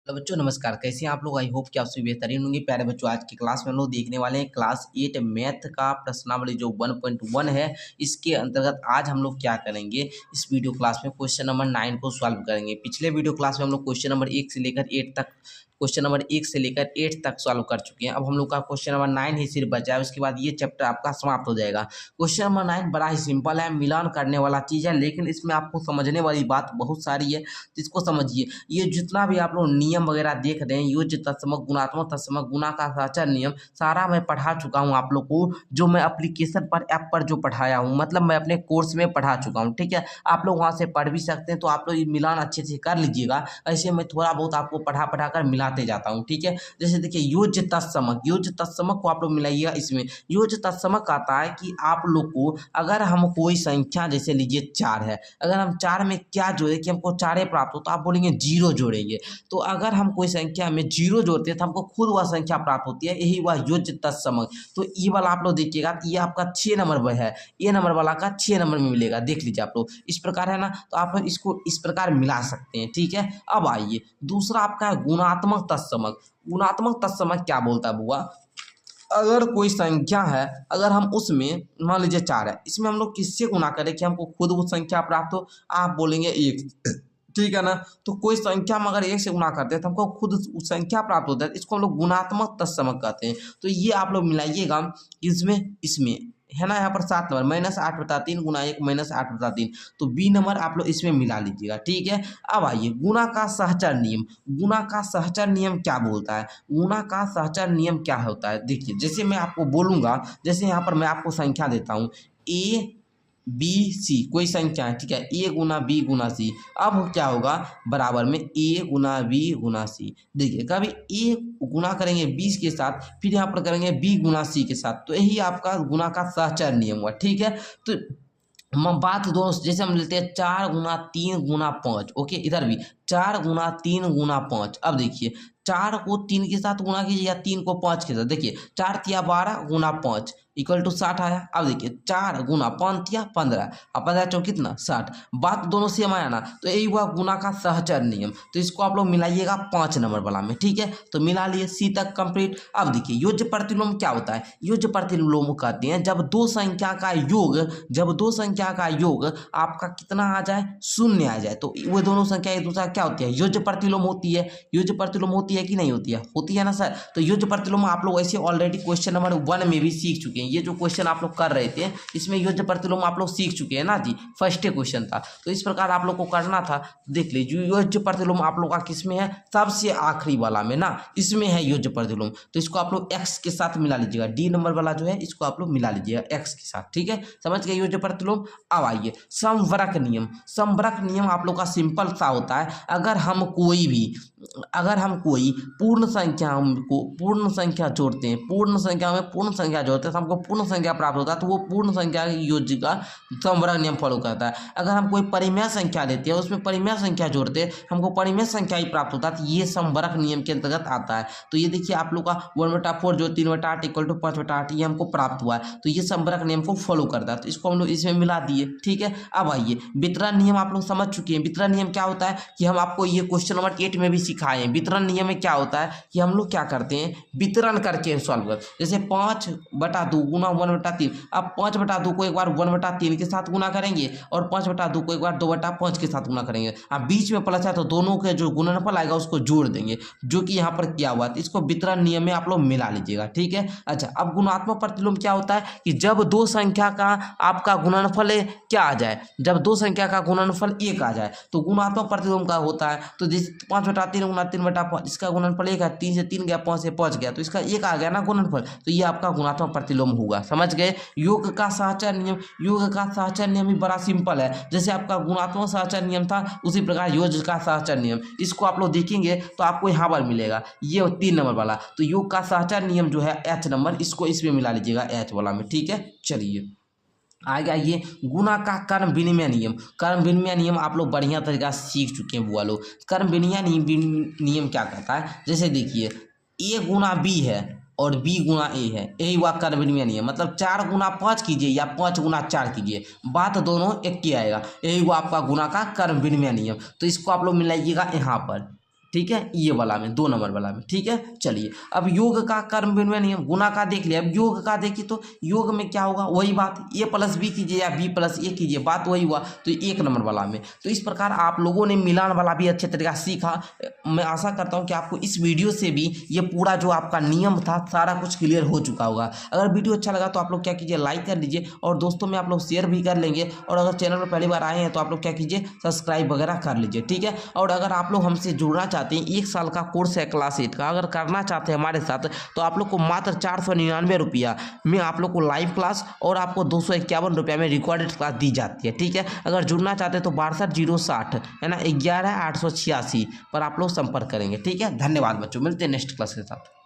Hello बच्चों, नमस्कार। कैसे हैं आप लोग? आई होप कि आप सभी बेहतरीन होंगे। प्यारे बच्चों, आज की क्लास में हम लोग देखने वाले हैं क्लास 8 मैथ का प्रश्नावली जो 1.1 है। इसके अंतर्गत आज हम लोग क्या करेंगे, इस वीडियो क्लास में क्वेश्चन नंबर 9 को सॉल्व करेंगे। पिछले वीडियो क्लास में हम लोग क्वेश्चन नंबर 1 से लेकर 8 तक सॉल्व कर चुके हैं। अब हम लोग का क्वेश्चन नंबर 9 ही सिर्फ बचा है, उसके बाद ये चैप्टर आपका समाप्त हो जाएगा। क्वेश्चन नंबर 9 बड़ा ही सिंपल है, मिलान करने वाला चीज़ है, लेकिन इसमें आपको समझने वाली बात बहुत सारी है। इसको समझिए। ये जितना भी आप लोग नियम वगैरह देख रहे हैं, योज्य तत्समक, गुणात्मक तत्समक, गुणा का साचर नियम, सारा मैं पढ़ा चुका हूँ आप लोग को, जो मैं एप्लीकेशन पर ऐप पर जो पढ़ाया हूँ, मतलब मैं अपने कोर्स में पढ़ा चुका हूँ। ठीक है, आप लोग वहाँ से पढ़ भी सकते हैं, तो आप लोग ये मिलान अच्छे से कर लीजिएगा। ऐसे मैं थोड़ा बहुत आपको पढ़ा कर मिलाते जाता हूँ। ठीक है, जैसे देखिए योज्य तत्समक को आप लोग मिलाइएगा। इसमें योज्य तत्समक आता है कि आप लोग को अगर हम कोई संख्या, जैसे लीजिए 4 है, अगर हम 4 में क्या जोड़े कि हमको 4 प्राप्त हो, तो आप बोलेंगे 0 जोड़ेंगे। तो अगर हम कोई संख्या में 0 जोड़ते हैं तो हमको खुद वह संख्या प्राप्त होती है, यही वह योज्य तत्समक। तो ये वाला आप लोग देखिएगा, ये आपका 6 नंबर पर है, ये नंबर वाला का 6 नंबर में मिलेगा। देख लीजिए आप लोग, इस प्रकार है ना, तो आप इसको इस प्रकार मिला सकते हैं। ठीक है, अब आइए दूसरा आपका है गुणात्मक तत्समक। गुणात्मक तत्समक क्या बोलता है बुआ? अगर कोई संख्या है, अगर हम उसमें मान लीजिए 4 है, इसमें हम लोग किससे गुना करें कि हमको खुद वो संख्या प्राप्त हो? आप बोलेंगे 1। ठीक है ना, तो कोई संख्या में अगर 1 से गुना करते हैं तो हमको खुद उस संख्या प्राप्त होता है, इसको हम लोग गुणात्मक तत्समक कहते हैं। तो ये आप लोग मिलाइएगा इसमें इसमें है ना, यहाँ पर 7 नंबर -8/3 गुना 1 -8/3, तो बी नंबर आप लोग इसमें मिला लीजिएगा। ठीक है, अब आइए गुणा का सहचर नियम। गुणा का सहचर नियम क्या बोलता है? गुणा का सहचर नियम क्या होता है? देखिए, जैसे मैं आपको बोलूँगा, जैसे यहाँ पर मैं आपको संख्या देता हूँ ए बी सी, कोई संख्या है। ठीक है, ए गुना बी गुना सी, अब क्या होगा बराबर में ए गुना बी गुना सी। देखिए, कभी ए गुना करेंगे 20 के साथ, फिर यहाँ पर करेंगे बी गुना सी के साथ, तो यही आपका गुणा का सहचर नियम हुआ। ठीक है, तो हम बात दोनों, जैसे हम लेते हैं 4 गुना 3 गुना 5। ओके, इधर भी 4 गुना 3 गुना 5। अब देखिए, 4 को 3 के साथ गुना कीजिए या 3 को 5 के साथ। देखिए 4 तिया 12 गुना 5 इक्वल टू 60 आया। अब देखिए 4 गुना 5 तिया 15, अब 15 चौ कितना 60। बात दोनों सेम आया ना, तो यही हुआ गुणा का सहचर नियम। तो इसको आप लोग मिलाइएगा 5 नंबर वाला में। ठीक है, तो मिला लिए, सी तक कंप्लीट। अब देखिए योज्य प्रतिलोम क्या होता है? योज्य प्रतिलोम कहते हैं जब दो संख्या का योग आपका कितना आ जाए, 0 आ जाए, तो वो दोनों संख्या एक दूसरा क्या होती है, योज्य प्रतिलोम होती है। योज्य प्रतिलोम होती है कि नहीं होती है? होती है ना सर। तो योज्य प्रतिलोम आप लोग ऐसे ऑलरेडी क्वेश्चन नंबर 1 में भी सीख चुके हैं। ये जो क्वेश्चन आप लोग कर रहे थे, इसमें योज्य प्रतिलोम आप लोग सीख चुके हैं ना जी, फर्स्ट क्वेश्चन था। तो इस प्रकार आप लोग को करना था। देख लीजिए योज्य प्रतिलोम आप लोग का किस में है, सबसे आखिरी वाला में ना, इसमें है योज्य प्रतिलोम। तो इसको आप लोग एक्स के साथ मिला लीजिएगा, डी नंबर वाला जो है इसको आप लोग मिला लीजिएगा एक्स के साथ। ठीक है, समझ गए योज्य प्रतिलोम। अब आइए समवरक नियम। समवरक नियम आप लोग का सिंपल सा होता है, अगर हम कोई पूर्ण संख्या जोड़ते हैं, पूर्ण संख्या में पूर्ण संख्या जोड़ते हैं, तो हमको पूर्ण संख्या प्राप्त होता है, तो वो पूर्ण संख्या की योज्य का समवरक नियम फॉलो करता है। अगर हम कोई परिमेय संख्या लेते हैं, उसमें परिमेय संख्या जोड़ते हैं, हमको परिमेय संख्या ही प्राप्त होता है, तो ये समवरक नियम के अंतर्गत आता है। तो ये देखिए आप लोग का 1/4 जो 3/8 इक्वल टू 5/8 ये हमको प्राप्त हुआ है, तो ये समवरक नियम को फॉलो करता है। तो इसको हम लोग इसमें मिला दिए। ठीक है, अब आइए वितरण नियम आप लोग समझ चुके हैं। वितरण नियम क्या होता है कि हम आपको ये क्वेश्चन नंबर 8 में भी सिखाए हैं। वितरण नियम में क्या होता है कि हम लोग क्या करते हैं, वितरण करके सॉल्व कर, जैसे 5/2 गुना 1/3। अब 5/2 को एक बार 1/3 के साथ गुना करेंगे और 5/2 को एक बार 2/5 के साथ गुना करेंगे। अब बीच में प्लस है तो दोनों के जो गुणनफल आएगा उसको जोड़ देंगे, जो कि यहाँ पर किया हुआ है। तो इसको वितरण नियम में आप लोग मिला लीजिएगा। ठीक है, अच्छा अब गुणात्मक प्रतिलोम क्या होता है कि जब दो संख्या का आपका गुणनफल क्या आ जाए, जब दो संख्या का गुणनफल 1 आ जाए, तो गुणात्मक प्रतिलोम का होता है। तो जैसे 5/3 गुना 3/5, इसका गुणनफल 1 है, 3 से 3 गया, 5 से 5 गया, तो इसका 1 आ गया ना गुणनफल, तो ये आपका गुणात्मक प्रतिलोम होगा। समझ गए। योग का सहचर नियम। योग का सहचर नियम भी बड़ा सिंपल है, जैसे आपका गुणात्मक सहचर नियम था, उसी प्रकार योग का सहचर नियम, इसको आप लोग देखेंगे तो आपको यहाँ पर मिलेगा, ये 3 नंबर वाला। तो योग का सहचर नियम जो है H नंबर, इसको इसमें मिला लीजिएगा H वाला में। ठीक है, चलिए आगे आइए गुणा का कर्म विनिमय नियम। कर्म विनिमय नियम आप लोग बढ़िया तरीका से सीख चुके हैं बुआ लोग। कर्म विनिमय नियम क्या कहता है, जैसे देखिए ए गुना बी है और बी गुना ए है, यही हुआ कर्म विनिमय नियम। मतलब 4 गुना 5 कीजिए या 5 गुना 4 कीजिए, बात दोनों एक ही आएगा, यही हुआ आपका गुणा का कर्म विनिमय नियम। तो इसको आप लोग मिलाइएगा यहाँ पर, ठीक है, ये वाला में 2 नंबर वाला में। ठीक है, चलिए अब योग का कर्म विनिमय नियम, गुना का देख लिया। अब योग का देखिए तो योग में क्या होगा, वही बात a + b कीजिए या b + a कीजिए, बात वही हुआ। तो 1 नंबर वाला में तो इस प्रकार आप लोगों ने मिलान वाला भी अच्छे तरीका सीखा। मैं आशा करता हूँ कि आपको इस वीडियो से भी ये पूरा जो आपका नियम था सारा कुछ क्लियर हो चुका होगा। अगर वीडियो अच्छा लगा तो आप लोग क्या कीजिए, लाइक कर लीजिए और दोस्तों में आप लोग शेयर भी कर लेंगे। और अगर चैनल पर पहली बार आए हैं तो आप लोग क्या कीजिए, सब्सक्राइब वगैरह कर लीजिए। ठीक है, और अगर आप लोग हमसे जुड़ना चाहते हैं, 1 साल का कोर्स है क्लास 8 का, अगर करना चाहते हैं हमारे साथ तो आप लोग को मात्र 499 रुपया में आप लोग को लाइव क्लास और आपको 251 रुपया में रिकॉर्डेड क्लास दी जाती है। ठीक है, अगर जुड़ना चाहते हैं तो 62 060 है ना 11 886 पर आप लोग संपर्क करेंगे। ठीक है, धन्यवाद बच्चों, मिलते हैं नेक्स्ट क्लास के साथ।